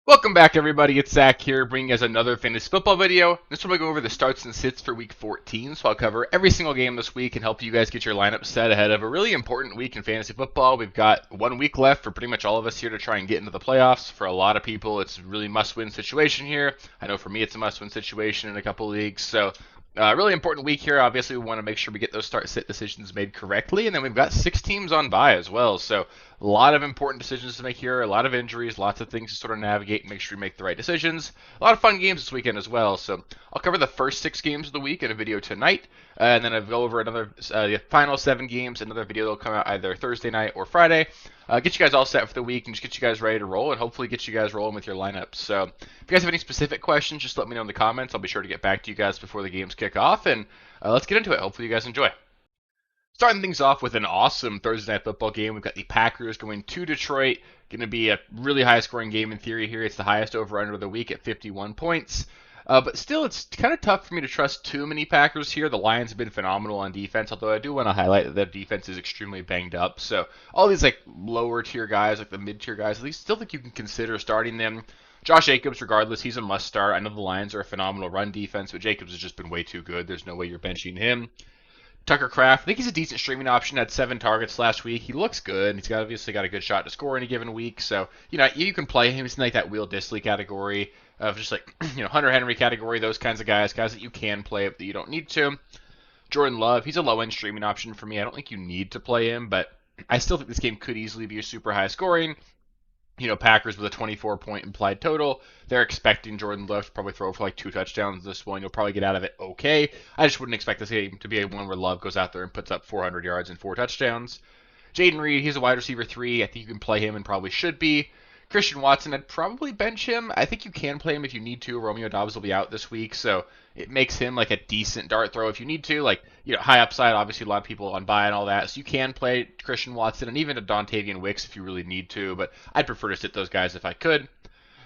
Welcome back, everybody. It's Zach here, bringing us another fantasy football video. This one we'll go over the starts and sits for Week 14, so I'll cover every single game this week and help you guys get your lineup set ahead of a really important week in fantasy football. We've got 1 week left for pretty much all of us here to try and get into the playoffs. For a lot of people, it's a really must-win situation here. I know for me, it's a must-win situation in a couple leagues, so really important week here. Obviously, we want to make sure we get those start-sit decisions made correctly, and then we've got 6 teams on bye as well. So a lot of important decisions to make here, a lot of injuries, lots of things to sort of navigate and make sure we make the right decisions. A lot of fun games this weekend as well. So I'll cover the first 6 games of the week in a video tonight, and then I'll go over the final 7 games. Another video that'll come out either Thursday night or Friday. Get you guys all set for the week and just get you guys ready to roll and hopefully get you guys rolling with your lineups. So if you guys have any specific questions, just let me know in the comments. I'll be sure to get back to you guys before the games kick off, and let's get into it. Hopefully you guys enjoy. Starting things off with an awesome Thursday night football game. We've got the Packers going to Detroit. Going to be a really high scoring game in theory here. It's the highest over-under of the week at 51 points. But still, it's kind of tough for me to trust too many Packers here. The Lions have been phenomenal on defense, although I do want to highlight that their defense is extremely banged up. So all these like lower tier guys, like the mid tier guys, at least still think you can consider starting them. Josh Jacobs, regardless, he's a must start. I know the Lions are a phenomenal run defense, but Jacobs has just been way too good. There's no way you're benching him. Tucker Kraft, I think he's a decent streaming option. Had 7 targets last week. He looks good. He's obviously got a good shot to score in a given week. So, you can play him. He's in like that Will Dissly category of just like, Hunter Henry category, those kinds of guys that you can play but that you don't need to. Jordan Love, he's a low-end streaming option for me. I don't think you need to play him, but I still think this game could easily be a super high scoring. Packers with a 24-point implied total. They're expecting Jordan Love to probably throw for like 2 touchdowns this one. You'll probably get out of it okay. I just wouldn't expect this game to be a one where Love goes out there and puts up 400 yards and 4 touchdowns. Jaden Reed, he's a wide receiver 3. I think you can play him and probably should be. Christian Watson, I'd probably bench him. I think you can play him if you need to. Romeo Doubs will be out this week, so it makes him like a decent dart throw if you need to. Like, high upside, obviously a lot of people on buy and all that, so you can play Christian Watson and even a Dontavian Wicks if you really need to, but I'd prefer to sit those guys if I could.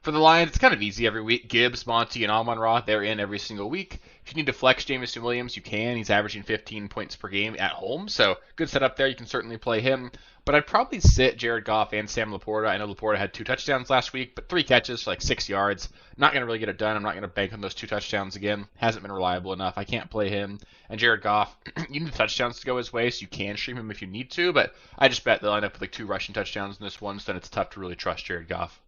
For the Lions, it's kind of easy every week. Gibbs, Monty, and Amon-Ra, they're in every single week. If you need to flex Jameson Williams, you can. He's averaging 15 points per game at home, so good setup there. You can certainly play him. But I'd probably sit Jared Goff and Sam Laporta. I know Laporta had 2 touchdowns last week, but 3 catches for like 6 yards. Not going to really get it done. I'm not going to bank on those 2 touchdowns again. Hasn't been reliable enough. I can't play him. And Jared Goff, you need touchdowns to go his way, so you can stream him if you need to, but I just bet they'll end up with like 2 rushing touchdowns in this one, so then it's tough to really trust Jared Goff.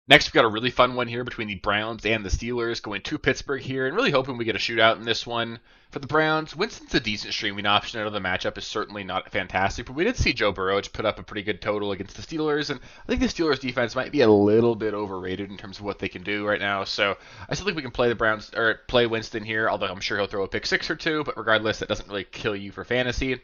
Next, we've got a really fun one here between the Browns and the Steelers, going to Pittsburgh here, and really hoping we get a shootout in this one. For the Browns, Winston's a decent streaming option. I know the matchup is certainly not fantastic, but we did see Joe Burrow just put up a pretty good total against the Steelers, and I think the Steelers defense might be a little bit overrated in terms of what they can do right now. So I still think we can play the Browns or play Winston here, although I'm sure he'll throw a pick 6 or 2, but regardless, that doesn't really kill you for fantasy.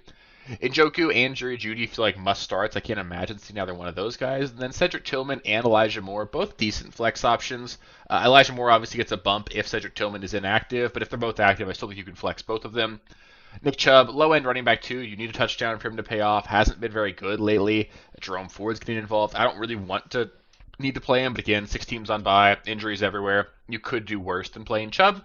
Njoku and Jerry Jeudy feel like must starts. I can't imagine seeing either one of those guys. And then Cedric Tillman and Elijah Moore, both decent flex options. Elijah Moore obviously gets a bump if Cedric Tillman is inactive, but if they're both active, I still think you can flex both of them. Nick Chubb, low end running back 2. You need a touchdown for him to pay off. Hasn't been very good lately. Jerome Ford's getting involved. I don't really need to play him, but again, 6 teams on bye, injuries everywhere. You could do worse than playing Chubb.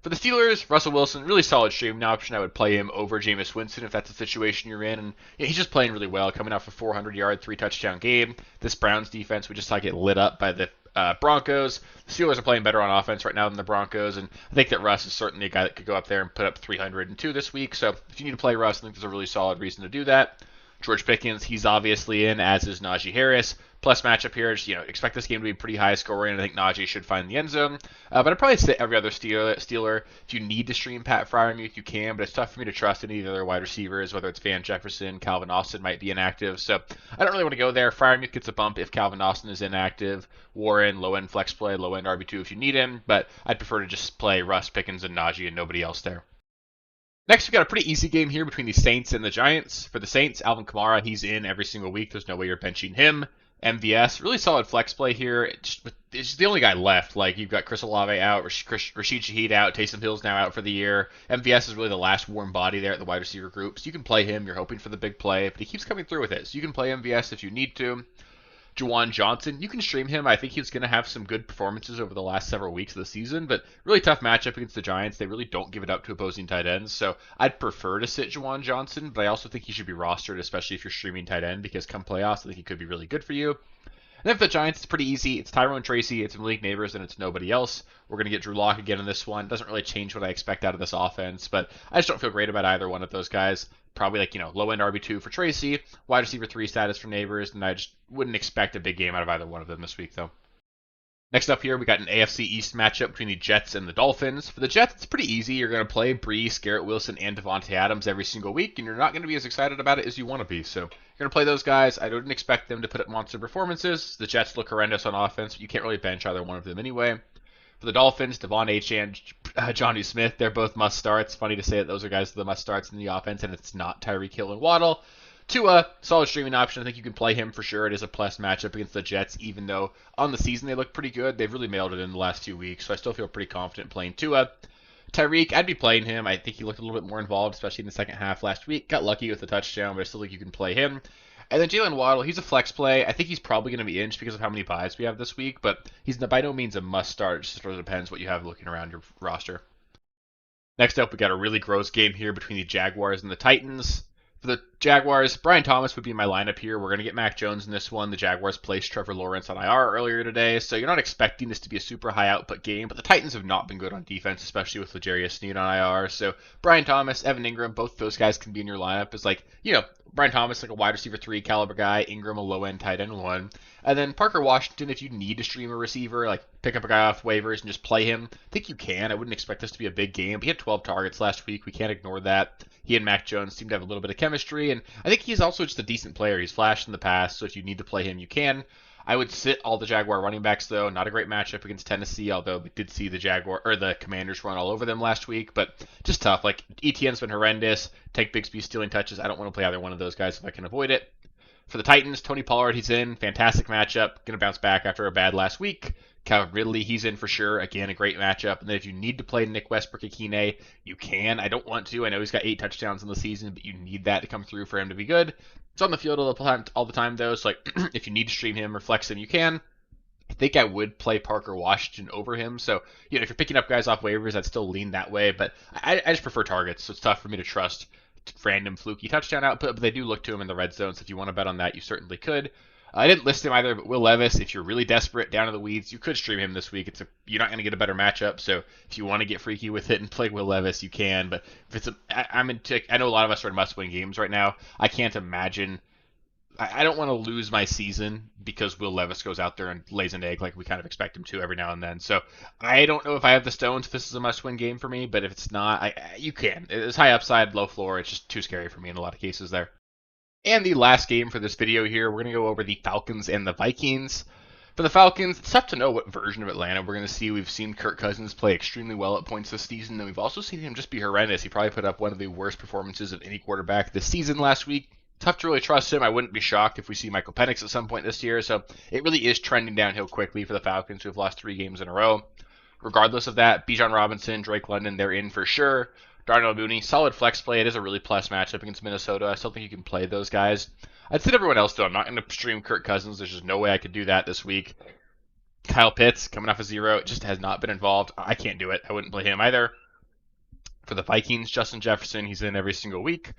For the Steelers, Russell Wilson, really solid streaming option. I would play him over Jameis Winston if that's the situation you're in. And he's just playing really well, coming off a 400-yard, 3-touchdown game. This Browns defense, we just saw get lit up by the Broncos. The Steelers are playing better on offense right now than the Broncos, and I think that Russ is certainly a guy that could go up there and put up 302 this week. So if you need to play Russ, I think there's a really solid reason to do that. George Pickens, he's obviously in, as is Najee Harris. Plus matchup here, just, expect this game to be pretty high scoring. I think Najee should find the end zone. But I'd probably sit every other Steeler. If you need to stream Pat Freiermuth, you can, but it's tough for me to trust any of the other wide receivers, whether it's Van Jefferson, Calvin Austin might be inactive. So I don't really want to go there. Freiermuth gets a bump if Calvin Austin is inactive. Warren, low-end flex play, low-end RB2 if you need him, but I'd prefer to just play Russ, Pickens, and Najee and nobody else there. Next, we've got a pretty easy game here between the Saints and the Giants. For the Saints, Alvin Kamara, he's in every single week. There's no way you're benching him. MVS, really solid flex play here. It's just the only guy left. Like, you've got Chris Olave out, Rashid Shaheed out, Taysom Hill's now out for the year. MVS is really the last warm body there at the wide receiver group. So you can play him. You're hoping for the big play, but he keeps coming through with it. So you can play MVS if you need to. Juwan Johnson, you can stream him. I think he's going to have some good performances over the last several weeks of the season, but really tough matchup against the Giants. They really don't give it up to opposing tight ends, so I'd prefer to sit Juwan Johnson, but I also think he should be rostered, especially if you're streaming tight end, because come playoffs, I think he could be really good for you. And then for the Giants, it's pretty easy. It's Tyrone Tracy, it's Malik Neighbors, and it's nobody else. We're going to get Drew Lock again in this one. Doesn't really change what I expect out of this offense, but I just don't feel great about either one of those guys. Probably like, low-end RB2 for Tracy, wide receiver 3 status for Neighbors, and I just wouldn't expect a big game out of either one of them this week, though. Next up here, we got an AFC East matchup between the Jets and the Dolphins. For the Jets, it's pretty easy. You're going to play Brees, Garrett Wilson, and Devontae Adams every single week, and you're not going to be as excited about it as you want to be. So you're going to play those guys. I wouldn't expect them to put up monster performances. The Jets look horrendous on offense, but you can't really bench either one of them anyway. For the Dolphins, Devon Achane, Jonnu Smith, they're both must-starts. Funny to say that those are guys that are the must-starts in the offense, and it's not Tyreek Hill and Waddle. Tua, solid streaming option. I think you can play him for sure. It is a plus matchup against the Jets, even though on the season they look pretty good. They've really mailed it in the last few weeks, so I still feel pretty confident playing Tua. Tyreek, I'd be playing him. I think he looked a little bit more involved, especially in the second half last week. Got lucky with the touchdown, but I still think you can play him. And then Jalen Waddle, he's a flex play. I think he's probably going to be inched because of how many buys we have this week, but he's by no means a must-start. It just sort of depends what you have looking around your roster. Next up, we got a really gross game here between the Jaguars and the Titans. For the Jaguars, Brian Thomas would be my lineup here. We're going to get Mac Jones in this one. The Jaguars placed Trevor Lawrence on IR earlier today, so you're not expecting this to be a super high output game, but the Titans have not been good on defense, especially with L'Jarius Sneed on IR. So Brian Thomas, Evan Ingram, both those guys can be in your lineup. It's like, Brian Thomas, like a wide receiver 3 caliber guy, Ingram, a low-end tight end 1. And then Parker Washington, if you need to stream a receiver, like pick up a guy off waivers and just play him, I think you can. I wouldn't expect this to be a big game, but he had 12 targets last week. We can't ignore that. He and Mac Jones seem to have a little bit of chemistry, and I think he's also just a decent player. He's flashed in the past, so if you need to play him, you can. I would sit all the Jaguar running backs, though. Not a great matchup against Tennessee, although we did see the Commanders run all over them last week, but just tough. Like, ETN's been horrendous. Tank Bigsby stealing touches. I don't want to play either one of those guys if I can avoid it. For the Titans, Tony Pollard, he's in. Fantastic matchup. Going to bounce back after a bad last week. Calvin Ridley, he's in for sure. Again, a great matchup. And then if you need to play Nick Westbrook-Ikhine, you can. I don't want to. I know he's got 8 touchdowns in the season, but you need that to come through for him to be good. It's on the field all the time, though. So, if you need to stream him or flex him, you can. I think I would play Parker Washington over him. So, if you're picking up guys off waivers, I'd still lean that way. But I just prefer targets, so it's tough for me to trust random fluky touchdown output, but they do look to him in the red zone, so if you want to bet on that, you certainly could. I didn't list him either, but Will Levis, if you're really desperate, down in the weeds, you could stream him this week. You're not going to get a better matchup, so if you want to get freaky with it and play Will Levis, you can. But if I know a lot of us are in must-win games right now. I can't imagine. I don't want to lose my season because Will Levis goes out there and lays an egg like we kind of expect him to every now and then. So I don't know if I have the stones if this is a must-win game for me, but if it's not, you can. It's high upside, low floor. It's just too scary for me in a lot of cases there. And the last game for this video here, we're going to go over the Falcons and the Vikings. For the Falcons, it's tough to know what version of Atlanta we're going to see. We've seen Kirk Cousins play extremely well at points this season, and we've also seen him just be horrendous. He probably put up one of the worst performances of any quarterback this season last week. Tough to really trust him. I wouldn't be shocked if we see Michael Penix at some point this year. So it really is trending downhill quickly for the Falcons, who have lost 3 games in a row. Regardless of that, Bijan Robinson, Drake London, they're in for sure. Darnell Mooney, solid flex play. It is a really plus matchup against Minnesota. I still think you can play those guys. I'd sit everyone else, though. I'm not going to stream Kirk Cousins. There's just no way I could do that this week. Kyle Pitts, coming off a 0, it just has not been involved. I can't do it. I wouldn't play him either. For the Vikings, Justin Jefferson, he's in every single week.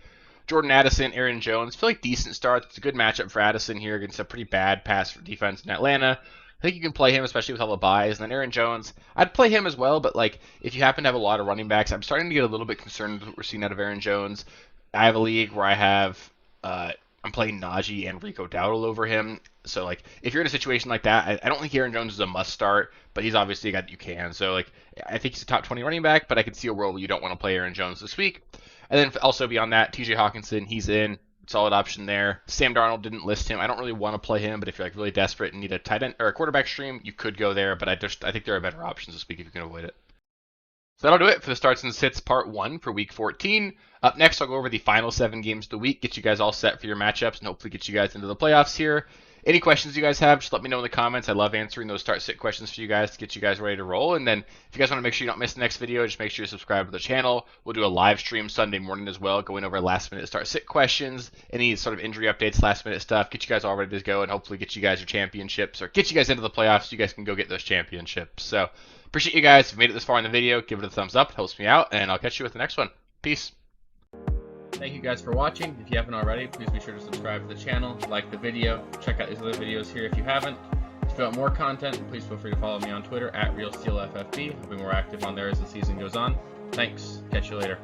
Jordan Addison, Aaron Jones, feel like decent starts. It's a good matchup for Addison here against a pretty bad pass defense in Atlanta. I think you can play him, especially with all the buys. And then Aaron Jones, I'd play him as well, but if you happen to have a lot of running backs, I'm starting to get a little bit concerned with what we're seeing out of Aaron Jones. I have a league where I have I'm playing Najee and Rico Dowdle over him. So if you're in a situation like that, I don't think Aaron Jones is a must start, but he's obviously a guy that you can. So I think he's a top 20 running back, but I could see a world where you don't want to play Aaron Jones this week. And then also beyond that, TJ Hawkinson, he's in. Solid option there. Sam Darnold, didn't list him. I don't really want to play him, but if you're really desperate and need a tight end or a quarterback stream, you could go there. But I think there are better options this week if you can avoid it. So that'll do it for the starts and sits part 1 for week 14. Up next, I'll go over the final 7 games of the week, get you guys all set for your matchups, and hopefully get you guys into the playoffs here. Any questions you guys have, just let me know in the comments. I love answering those start-sit questions for you guys to get you guys ready to roll. And then if you guys want to make sure you don't miss the next video, just make sure you subscribe to the channel. We'll do a live stream Sunday morning as well, going over last-minute start-sit questions, any sort of injury updates, last-minute stuff, get you guys all ready to go, and hopefully get you guys your championships or get you guys into the playoffs so you guys can go get those championships. So appreciate you guys. If you made it this far in the video, give it a thumbs up. It helps me out, and I'll catch you with the next one. Peace. Thank you guys for watching. If you haven't already, please be sure to subscribe to the channel, like the video, check out these other videos here if you haven't. If you want more content, please feel free to follow me on Twitter at RealSteelFFB. I'll be more active on there as the season goes on. Thanks. Catch you later.